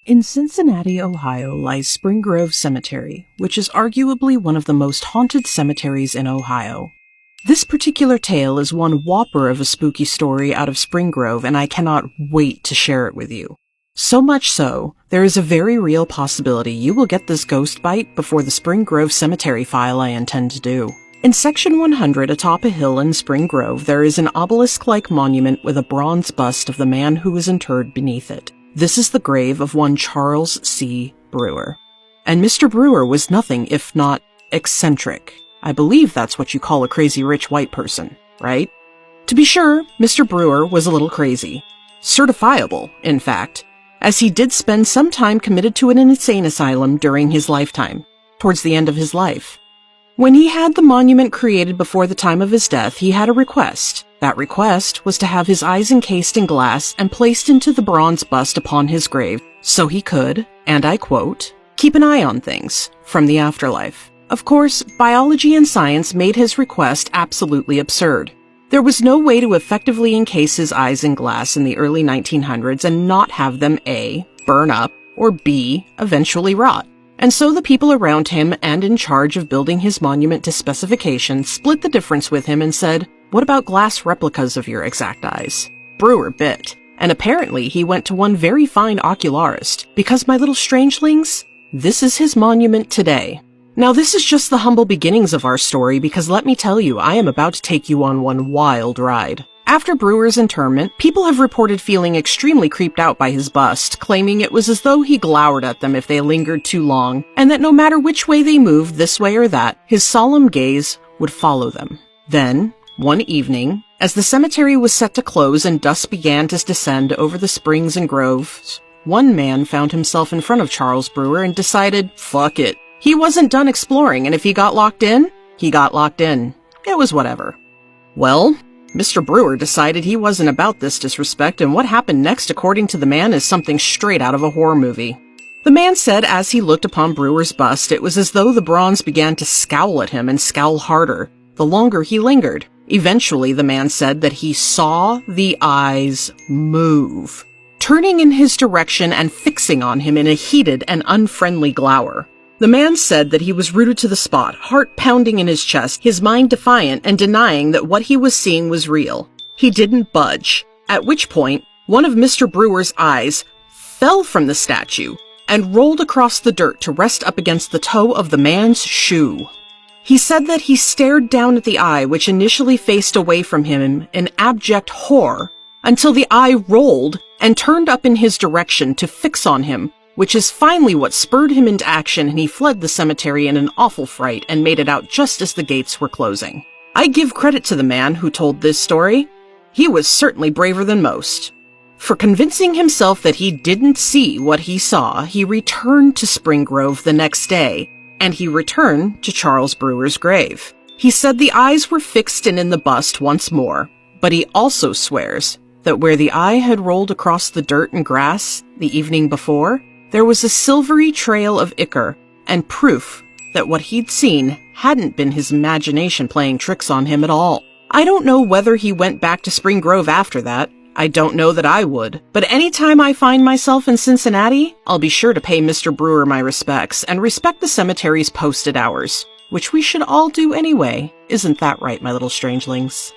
In Cincinnati, Ohio lies Spring Grove Cemetery, which is arguably one of the most haunted cemeteries in Ohio. This particular tale is one whopper of a spooky story out of Spring Grove, and I cannot wait to share it with you. So much so, there is a very real possibility you will get this ghost bite before the Spring Grove Cemetery file I intend to do. In Section 100 atop a hill in Spring Grove, there is an obelisk-like monument with a bronze bust of the man who was interred beneath it. This is the grave of one Charles C. Brewer. And Mr. Brewer was nothing if not eccentric. I believe that's what you call a crazy rich white person, right? To be sure, Mr. Brewer was a little crazy. Certifiable, in fact, as he did spend some time committed to an insane asylum during his lifetime, towards the end of his life. When he had the monument created before the time of his death, he had a request. That request was to have his eyes encased in glass and placed into the bronze bust upon his grave, so he could, and I quote, keep an eye on things from the afterlife. Of course, biology and science made his request absolutely absurd. There was no way to effectively encase his eyes in glass in the early 1900s and not have them A, burn up, or B, eventually rot. And so the people around him and in charge of building his monument to specification split the difference with him and said, what about glass replicas of your exact eyes? Brewer bit, and apparently he went to one very fine ocularist, because my little strangelings, this is his monument today. Now this is just the humble beginnings of our story, because let me tell you, I am about to take you on one wild ride. After Brewer's interment, people have reported feeling extremely creeped out by his bust, claiming it was as though he glowered at them if they lingered too long, and that no matter which way they moved, this way or that, his solemn gaze would follow them. Then, one evening, as the cemetery was set to close and dusk began to descend over the springs and groves, one man found himself in front of Charles Brewer and decided, fuck it. He wasn't done exploring, and if he got locked in, he got locked in. It was whatever. Well, Mr. Brewer decided he wasn't about this disrespect, and what happened next, according to the man, is something straight out of a horror movie. The man said as he looked upon Brewer's bust, it was as though the bronze began to scowl at him and scowl harder, the longer he lingered. Eventually, the man said that he saw the eyes move, turning in his direction and fixing on him in a heated and unfriendly glower. The man said that he was rooted to the spot, heart pounding in his chest, his mind defiant and denying that what he was seeing was real. He didn't budge, at which point, one of Mr. Brewer's eyes fell from the statue and rolled across the dirt to rest up against the toe of the man's shoe. He said that he stared down at the eye, which initially faced away from him in abject horror, until the eye rolled and turned up in his direction to fix on him, which is finally what spurred him into action, and he fled the cemetery in an awful fright and made it out just as the gates were closing. I give credit to the man who told this story. He was certainly braver than most. For convincing himself that he didn't see what he saw, he returned to Spring Grove the next day, and he returned to Charles Brewer's grave. He said the eyes were fixed in the bust once more, but he also swears that where the eye had rolled across the dirt and grass the evening before, there was a silvery trail of ichor and proof that what he'd seen hadn't been his imagination playing tricks on him at all. I don't know whether he went back to Spring Grove after that. I don't know that I would, but anytime I find myself in Cincinnati, I'll be sure to pay Mr. Brewer my respects and respect the cemetery's posted hours, which we should all do anyway. Isn't that right, my little strangelings?